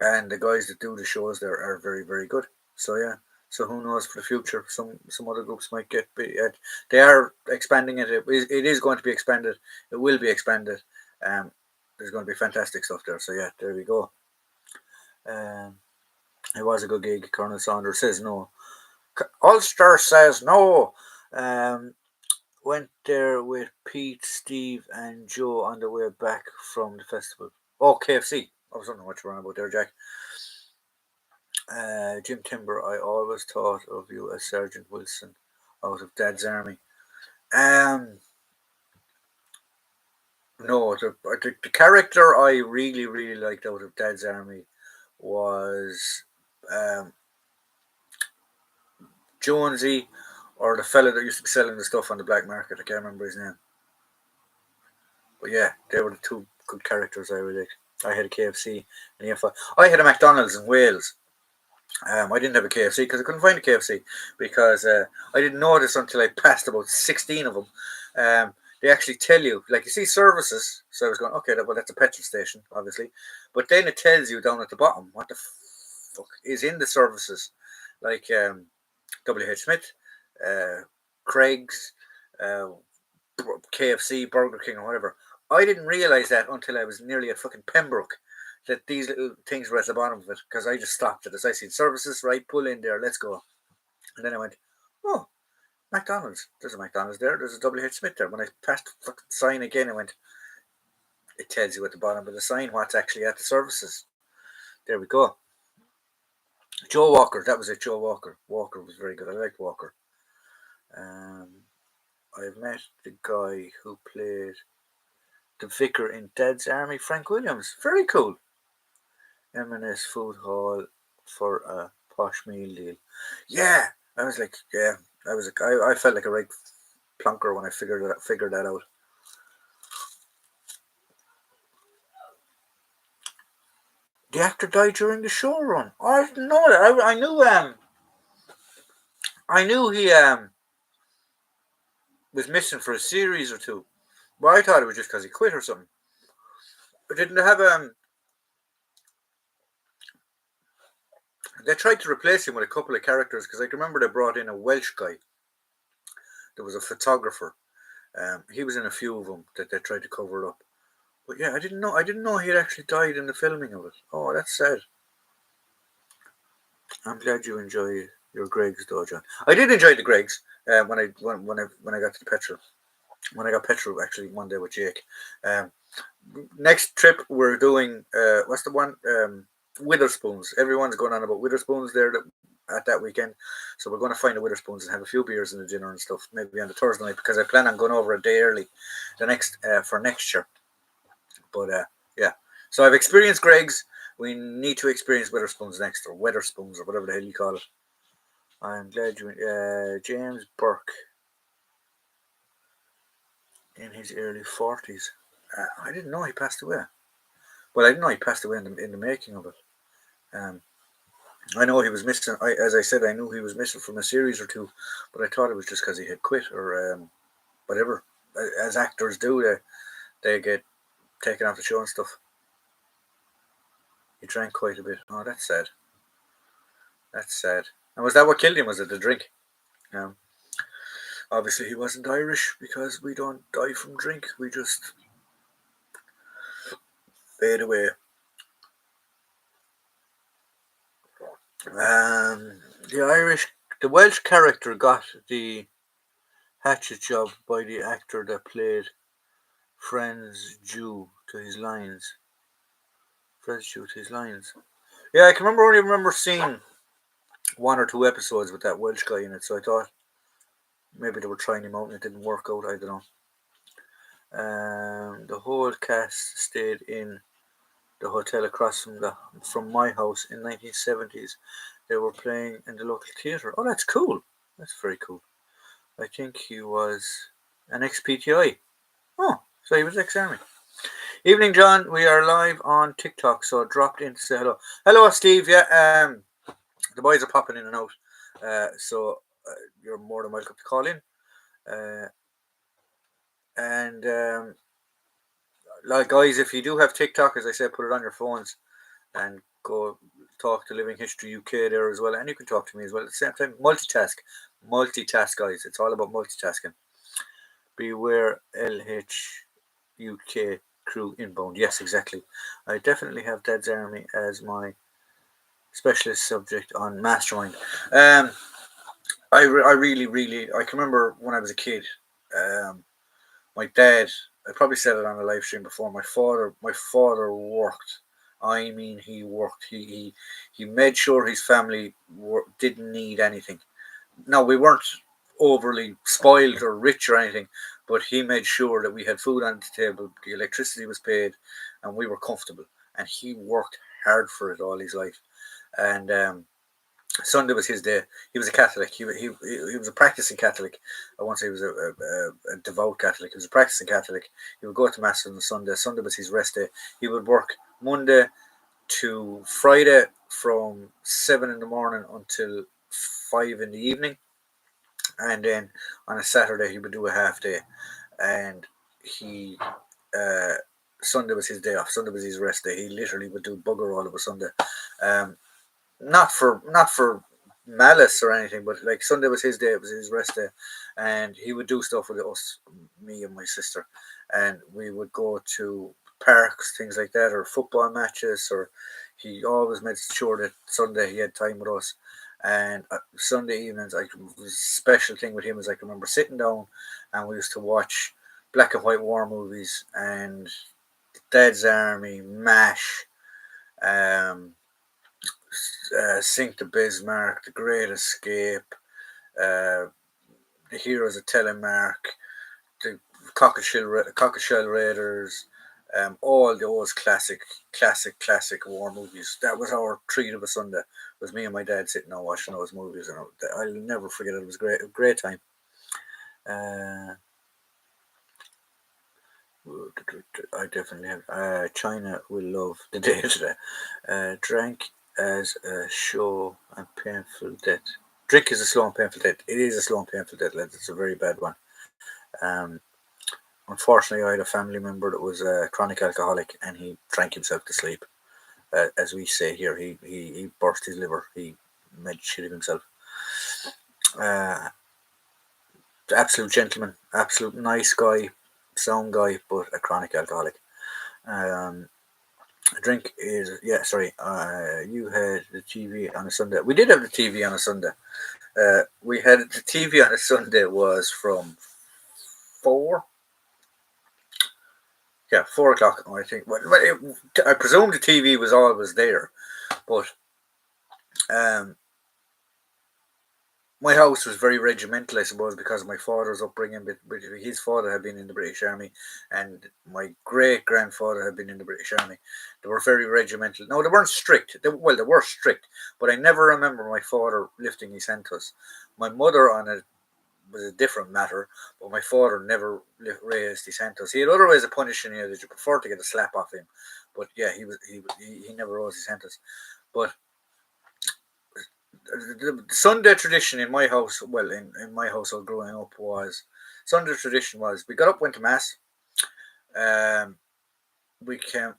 and the guys that do the shows there are very very good. So yeah. So who knows for the future? Some other groups might get. They are expanding it. It is going to be expanded. It will be expanded. Um, there's going to be fantastic stuff there. So yeah, there we go. Um, it was a good gig. Colonel Saunders says no. Ulster says no. Um, went there with Pete, Steve, and Joe on the way back from the festival. Oh, KFC. I was wondering what you were on about there, Jack. Jim Timber, I always thought of you as Sergeant Wilson out of Dad's Army. Um, no, the character I really, really liked out of Dad's Army was um, Jonesy, or the fella that used to be selling the stuff on the black market. I can't remember his name. But yeah, they were the two good characters I really liked. I had a KFC and I had a McDonald's in Wales. I didn't have a KFC because I couldn't find a KFC because I didn't notice until I passed about 16 of them. They actually tell you, like, you see services. So I was going, okay, well, that's a petrol station, obviously. But then it tells you down at the bottom what the fuck is in the services. Like W.H. Smith, uh, Craig's, uh, KFC, Burger King, or whatever. I didn't realize that until I was nearly at fucking Pembroke, that these little things were at the bottom of it, because I just stopped at it. I seen services, right, pull in there, let's go. And then I went, oh, McDonald's. There's a McDonald's there. There's a WH Smith there. When I passed the fucking sign again, I went, it tells you at the bottom of the sign what's actually at the services. There we go. Joe Walker. That was it, Joe Walker. Walker was very good. I liked Walker. I've met the guy who played the vicar in Dad's Army, Frank Williams. Very cool. M&S Food Hall for a posh meal deal. Yeah, I was like, yeah, I felt like a right plonker when I figured that out. The actor died during the show run. Oh, I didn't know that. I knew he was missing for a series or two. Well, I thought it was just because he quit or something. But didn't they have They tried to replace him with a couple of characters because I can remember they brought in a Welsh guy. There was a photographer. He was in a few of them that they tried to cover up. But yeah, I didn't know. I didn't know he had actually died in the filming of it. Oh, that's sad. I'm glad you enjoy your Greggs, though, John. I did enjoy the Greggs when I got to the petrol. When I got petrol, actually, one day with Jake. Um, Next trip we're doing. What's the one? Witherspoons. Everyone's going on about Witherspoons there at that weekend. So we're going to find the Witherspoons and have a few beers and the dinner and stuff. Maybe on the Thursday night because I plan on going over a day early, the next for next year. But yeah. So I've experienced Greg's. We need to experience Witherspoons next, or Weatherspoons, or whatever the hell you call it. I'm glad you. James Burke, in his early 40s. I didn't know he passed away. Well, I didn't know he passed away in the making of it. Um, I know he was missing. As I said, I knew he was missing from a series or two, but I thought it was just because he had quit or whatever. As actors do, they get taken off the show and stuff. He drank quite a bit. Oh, that's sad. That's sad. And was that what killed him? Was it the drink? Um, Obviously, he wasn't Irish because we don't die from drink. We just fade away. The Welsh character got the hatchet job by the actor that played Friends due to his lines. Friends due to his lines. Yeah, I can only remember seeing one or two episodes with that Welsh guy in it, so I thought maybe they were trying him out and it didn't work out. I don't know. The whole cast stayed in the hotel across from my house in 1970s. They were playing in the local theatre. Oh, that's cool. That's very cool. I think he was an ex-PTI. Oh, so he was ex-army. Evening, John. We are live on TikTok, so dropped in to say hello. Hello, Steve. Yeah, the boys are popping in and out, so you're more than welcome to call in. And like guys, if you do have TikTok, as I said, put it on your phones and go talk to Living History UK there as well, and you can talk to me as well at the same time. Multitask, guys. It's all about multitasking. Beware LH UK crew inbound. Yes, exactly. I definitely have Dad's Army as my specialist subject on Mastermind. I really, I can remember when I was a kid. My dad, I probably said it on a live stream before. My father worked. I mean, he worked. He made sure his family didn't need anything. Now we weren't overly spoiled or rich or anything, but he made sure that we had food on the table, the electricity was paid, and we were comfortable. And he worked hard for it all his life. And Sunday was his day. He was a Catholic. He was a practicing Catholic. I won't say he was a devout Catholic. He was a practicing Catholic. He would go to mass on the Sunday. Sunday was his rest day. He would work Monday to Friday from 7 in the morning until 5 in the evening, and then on a Saturday he would do a half day, and he uh, Sunday was his day off. Sunday was his rest day. He literally would do bugger all of a Sunday. Um, not for malice or anything, but like Sunday was his day, it was his rest day, and he would do stuff with us, me and my sister, and we would go to parks, things like that, or football matches, or he always made sure that Sunday he had time with us. And Sunday evenings, the special thing with him is I can remember sitting down, and we used to watch black and white war movies and Dad's Army, MASH, um, Sink to Bismarck, The Great Escape, The Heroes of Telemark, the Cockleshell Raiders, all those classic war movies. That was our treat of a Sunday. It was me and my dad sitting and watching those movies, and I'll never forget it. It was a great time. I definitely have. China will love the day today. Drank as a slow and painful death. Drink is a slow and painful death. It is a slow and painful death, lads. It's a very bad one. Unfortunately, I had a family member that was a chronic alcoholic, and he drank himself to sleep. As we say here, he burst his liver. He made shit of himself. Uh, Absolute gentleman, absolute nice guy, sound guy, but a chronic alcoholic. Um, Drink is, yeah. Sorry, you had the TV on a Sunday. We did have the TV on a Sunday. We had the TV on a Sunday was from 4. Yeah, 4 o'clock. I think. I presume the TV was always there, but um, my house was very regimental, I suppose, because of my father's upbringing. But his father had been in the British Army, and my great grandfather had been in the British Army. They were very regimental. No, they weren't strict. They were strict, but I never remember my father lifting his hand to us. My mother on it was a different matter, but my father never raised his hand to us. He had other ways of punishing you that you prefer to get a slap off him, but yeah, he never raised his hand to us. But the Sunday tradition in my house, well, in my household growing up, was Sunday tradition was we got up, went to mass. Um, we came.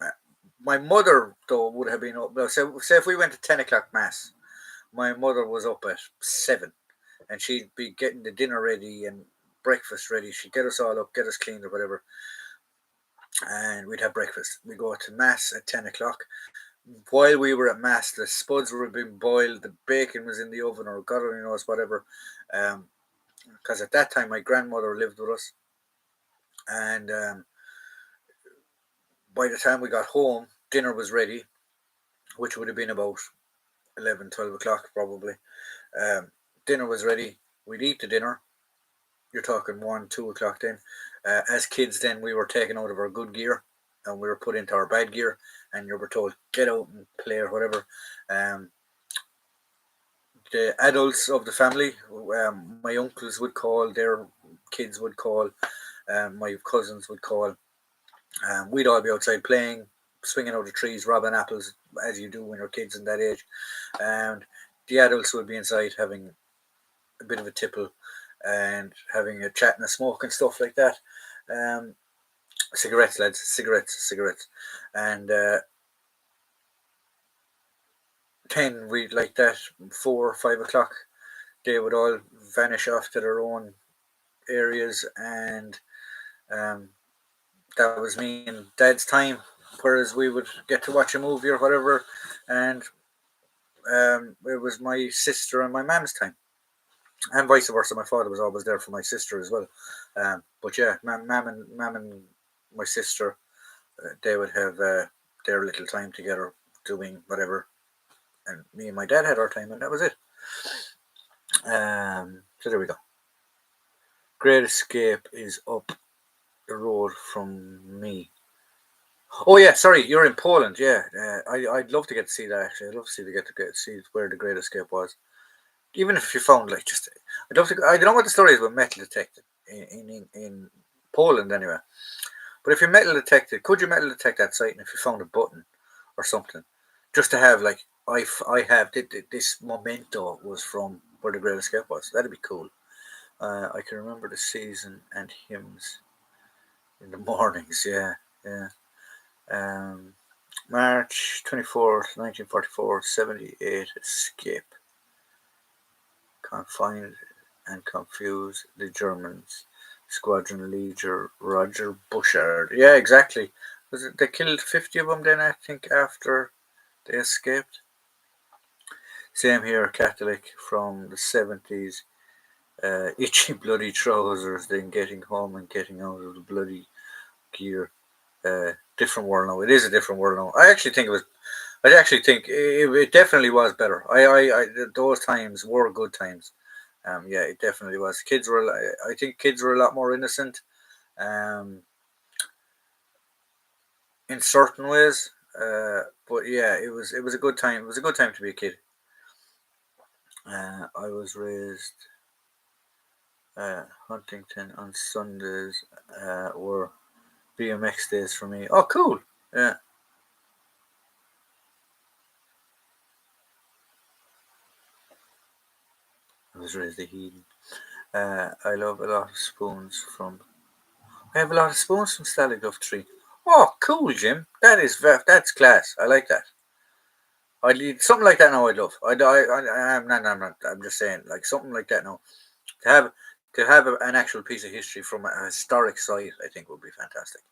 My mother though would have been up. Well, say if we went to 10 o'clock mass, my mother was up at 7, and she'd be getting the dinner ready and breakfast ready. She'd get us all up, get us cleaned or whatever, and we'd have breakfast. We go to mass at 10 o'clock. While we were at mass, the spuds were being boiled, the bacon was in the oven, or God only knows whatever. Because at that time my grandmother lived with us, and by the time we got home, dinner was ready, which would have been about 11, 12 o'clock probably. Dinner was ready. We'd eat the dinner. You're talking 1, 2 o'clock then. As kids, then we were taken out of our good gear and we were put into our bad gear, and you were told get out and play or whatever. Um, the adults of the family, my uncles would call, their kids would call, my cousins would call. We'd all be outside playing, swinging out the trees, robbing apples, as you do when you're kids in that age. And the adults would be inside having a bit of a tipple and having a chat and a smoke and stuff like that. Um, Cigarettes, lads, cigarettes. And 10, we like that, 4 or 5 o'clock, they would all vanish off to their own areas, and um, that was me and Dad's time. Whereas we would get to watch a movie or whatever, and it was my sister and my mom's time, and vice versa. My father was always there for my sister as well. But yeah, mom and my sister, they would have their little time together doing whatever, and me and my dad had our time, and that was it. So there we go. Great Escape is up the road from me. Oh yeah, sorry, you're in Poland. Yeah, I'd love to get to see that. Actually, I'd love to get to see where the Great Escape was. Even if you found like just, I'd love to. I don't know what the story is about metal detected in Poland anyway. But if you metal detected, could you metal detect that site? And if you found a button or something, just to have like I have this memento was from where the Great Escape was. That'd be cool. I can remember the season and hymns in the mornings. Yeah, yeah. Um, March 24th, 1944, 78, escape. Confined and confuse the Germans. Squadron leader Roger Bushard. Yeah, exactly. Was it they killed 50 of them then, I think, after they escaped? Same here, Catholic from the 70s. Itchy bloody trousers, then getting home and getting out of the bloody gear. Different world now. It is a different world now. I actually think it definitely was better. Those times were good times. Yeah, it definitely was. I think kids were a lot more innocent, um, in certain ways. But yeah, it was a good time. It was a good time to be a kid. I was raised Huntington on Sundays were BMX days for me. Oh, cool. Yeah, I was raised a heathen. I love a lot of spoons from. I have a lot of spoons from Stalingraph Tree. Oh, cool, Jim. That's class. I like that. I'd need something like that now. I'd love. I'm not. I'm not. I'm just saying, like something like that now. To have an actual piece of history from a historic site, I think would be fantastic.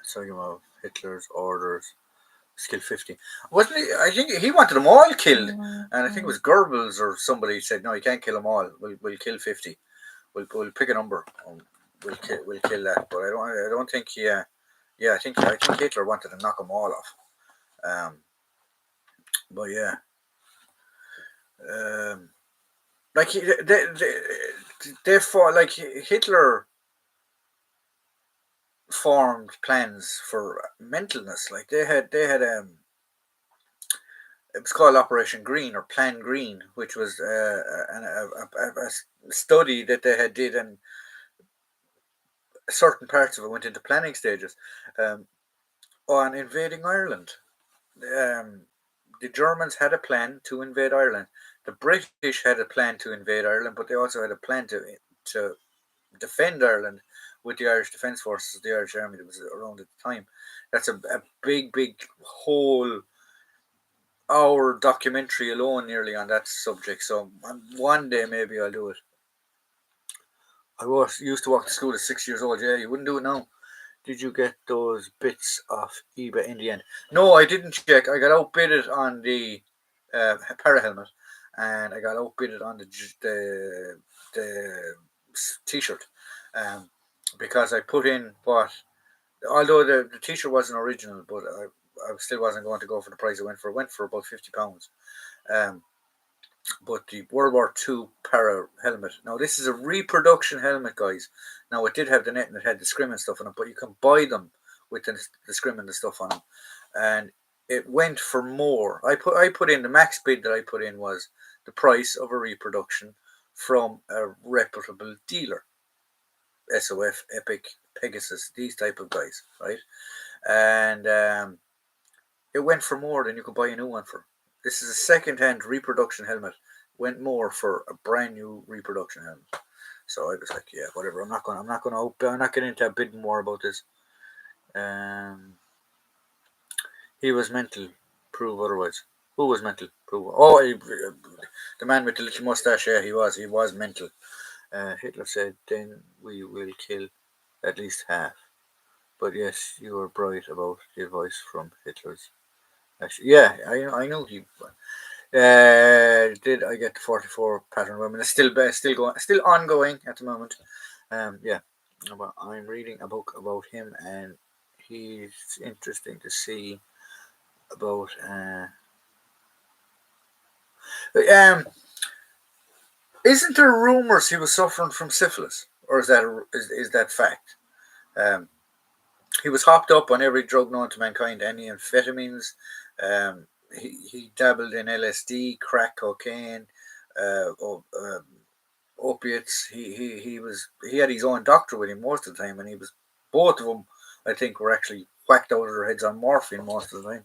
So you know, Hitler's orders, skill 50. Wasn't he? I think he wanted them all killed, and I think it was Goebbels or somebody said, "No, you can't kill them all. We'll kill 50. We'll pick a number. And we'll kill that." But I don't think he. Yeah, I think Hitler wanted to knock them all off. Um, but yeah, um, like they fought like Hitler formed plans for mentalness. Like they had it was called Operation Green or Plan Green, which was a study that they had did, and certain parts of it went into planning stages um, on invading Ireland. Um, the Germans had a plan to invade Ireland. The British had a plan to invade Ireland, but they also had a plan to defend Ireland with the Irish Defence Forces, the Irish Army that was around at the time. That's a big whole hour documentary alone nearly on that subject. So one day maybe I'll do it. Used to walk to school at 6 years old. Yeah, you wouldn't do it now. Did you get those bits off eBay in the end? No, I didn't check. I got outbidded on the para helmet, and I got outbidded on the t-shirt, um, because I put in what, although the t-shirt wasn't original, but I still wasn't going to go for the price it went for. It went for about £50. Um, but the World War II para helmet. Now this is a reproduction helmet, guys. Now it did have the net and it had the scrim and stuff on it, but you can buy them with the scrim and the stuff on them, and it went for more. I put in the max bid that I put in was the price of a reproduction from a reputable dealer, SOF, Epic, Pegasus, these type of guys, right? And it went for more than you could buy a new one for. This is a second-hand reproduction helmet. Went more for a brand new reproduction helmet. So I was like, yeah, whatever. I'm not getting into a bit more about this. Um, he was mental. Prove otherwise. Who was mental? Prove. Oh, the man with the little mustache. Yeah, he was. He was mental. Hitler said, "Then we will kill at least half." But yes, you were bright about the advice from Hitler's. Actually, yeah, I know he. Did I get 44 pattern women? It's still going, still ongoing at the moment. Yeah, but I'm reading a book about him, and he's interesting to see about. Um, isn't there rumors he was suffering from syphilis, or is that fact? Um, he was hopped up on every drug known to mankind, any amphetamines. He dabbled in LSD, crack cocaine, uh, opiates. He had his own doctor with him most of the time, and he was both of them. I think were actually whacked out of their heads on morphine most of the time.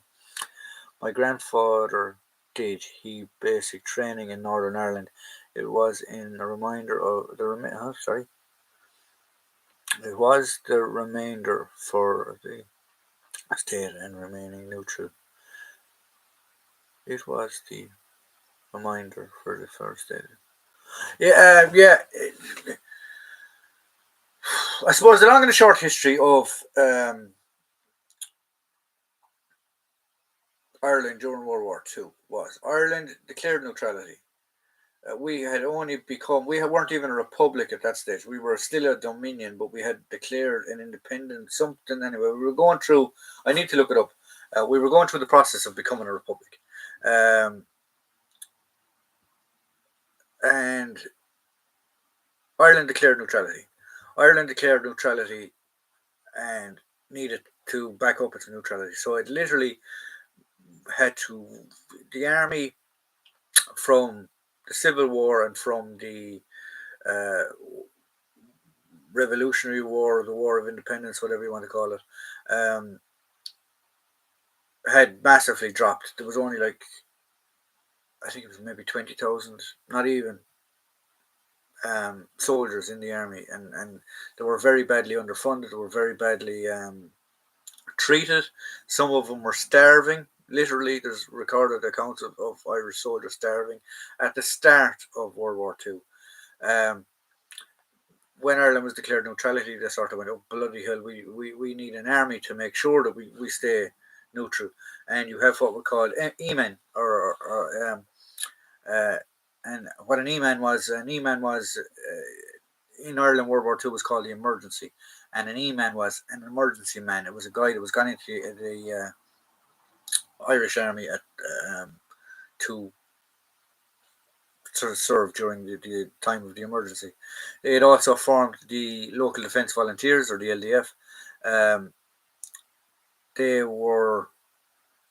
My grandfather did he basic training in Northern Ireland. It was in a reminder of the sorry. It was the remainder for the state and remaining neutral. It was the reminder for the first state. Yeah, yeah. I suppose the long and the short history of Ireland during World War II was Ireland declared neutrality. We had only become, we weren't even a republic at that stage. We were still a dominion, but we had declared an independent something anyway. We were going through, I need to look it up. We were going through the process of becoming a republic. And Ireland declared neutrality. Ireland declared neutrality and needed to back up its neutrality. So it literally had to, the army from the Civil War and from the uh, Revolutionary War, the War of Independence, whatever you want to call it, had massively dropped. There was only like, I think it was maybe 20,000, not even. soldiers in the army, and they were very badly underfunded. They were very badly treated. Some of them were starving. Literally, there's recorded accounts of Irish soldiers starving at the start of World War Two. Um, when Ireland was declared neutrality, they sort of went, oh, bloody hell, we need an army to make sure that we stay neutral. And you have what we call E-men, uh, and what an E-man was in Ireland, World War Two was called the emergency, and an E-man was an emergency man. It was a guy that was gone into the Irish Army to sort of serve during the time of the emergency. It also formed the local defence volunteers, or the LDF. Um, they were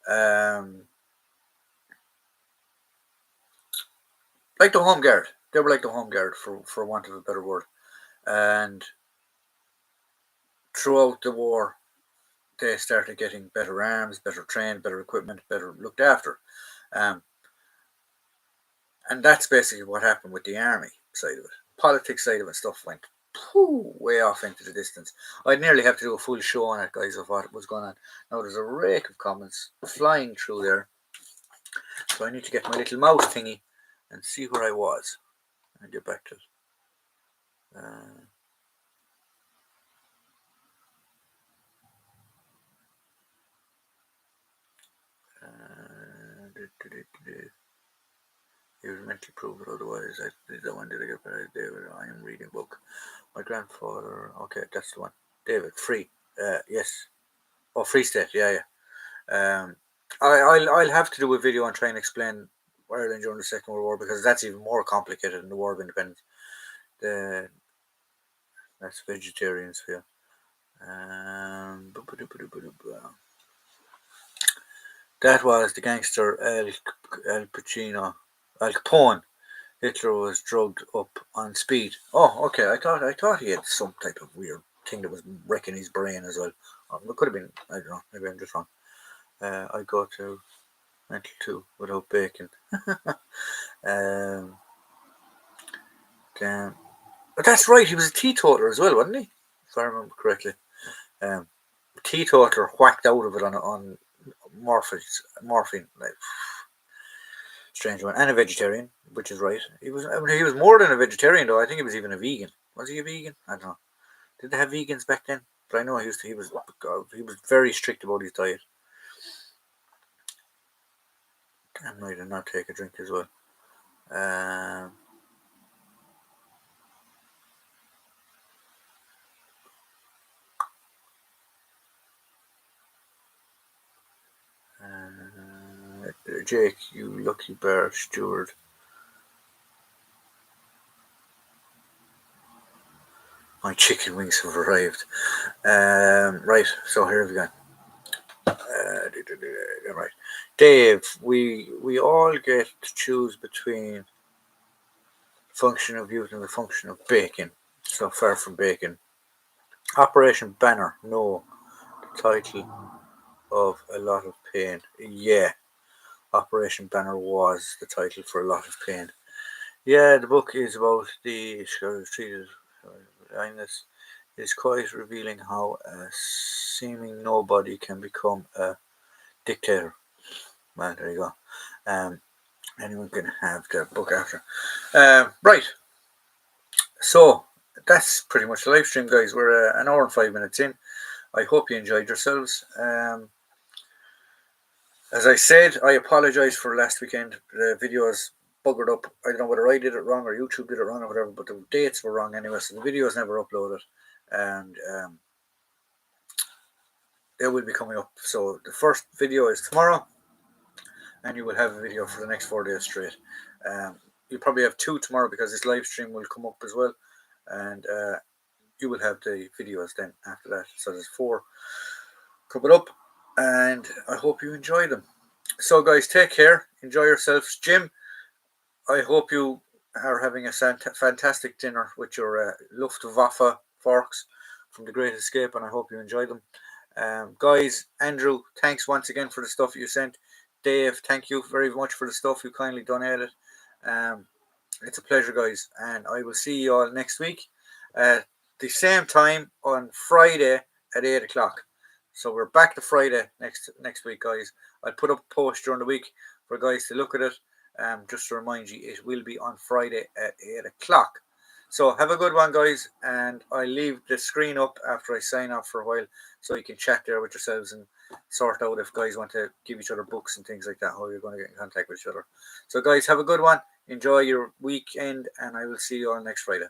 um, like the home guard. They were like the home guard, for want of a better word. And throughout the war, they started getting better arms, better trained, better equipment, better looked after. Um, and that's basically what happened with the army side of it. Politics side of it, stuff went way off into the distance. I'd nearly have to do a full show on it, guys, of what was going on. Now there's a rake of comments flying through there, so I need to get my little mouse thingy and see where I was and get back to it. He was mentally proved otherwise. That one did I get better? David, I am reading book. My grandfather. Okay, that's the one. David, free. Yes. Oh, Free State. Yeah, yeah. I'll have to do a video on trying to explain Ireland during the Second World War, because that's even more complicated than the War of Independence. That's vegetarians for you. That was the gangster Al Pacino, Al Capone. Hitler was drugged up on speed. Oh, okay. I thought he had some type of weird thing that was wrecking his brain as well. It could have been. I don't know. Maybe I'm just wrong. I go to mental too without bacon. Damn. But that's right. He was a teetotaler as well, wasn't he? If I remember correctly. Teetotaler whacked out of it on morphine, like strange one, and a vegetarian, which is right. He was more than a vegetarian though. I think he was even a vegan. Was he a vegan? I don't know. Did they have vegans back then? But I know he was very strict about his diet. Damn right, and not take a drink as well. Jake, you lucky bear steward. My chicken wings have arrived. Right, so here we go. Right, Dave. We all get to choose between function of youth and the function of bacon. So far from bacon. Operation Banner. No. The title of A Lot of Pain. Yeah. Operation Banner was the title for A Lot of Pain. Yeah, the book is about the treated blindness. It's quite revealing how a seeming nobody can become a dictator. Well, there you go. Anyone can have the book after. Right. So that's pretty much the live stream, guys. We're an hour and 5 minutes in. I hope you enjoyed yourselves. As I said, I apologise for last weekend. The videos buggered up. I don't know whether I did it wrong or YouTube did it wrong or whatever, but the dates were wrong anyway, so the videos never uploaded. And they will be coming up. So the first video is tomorrow, and you will have a video for the next 4 days straight. You'll probably have 2 tomorrow because this live stream will come up as well, and you will have the videos then after that. So there's 4 coming up, and I hope you enjoy them. So guys, take care, enjoy yourselves. Jim, I hope you are having a fantastic dinner with your Luftwaffe forks from The Great Escape, and I hope you enjoy them. Guys, Andrew, thanks once again for the stuff you sent. Dave, thank you very much for the stuff you kindly donated. It's a pleasure, guys, and I will see you all next week at the same time on Friday at 8 o'clock. So we're back to Friday next week, guys. I'll put up a post during the week for guys to look at it. Just to remind you, it will be on Friday at 8 o'clock. So have a good one, guys, and I leave the screen up after I sign off for a while, so you can chat there with yourselves and sort out if guys want to give each other books and things like that, how you're going to get in contact with each other. So, guys, have a good one. Enjoy your weekend, and I will see you all next Friday.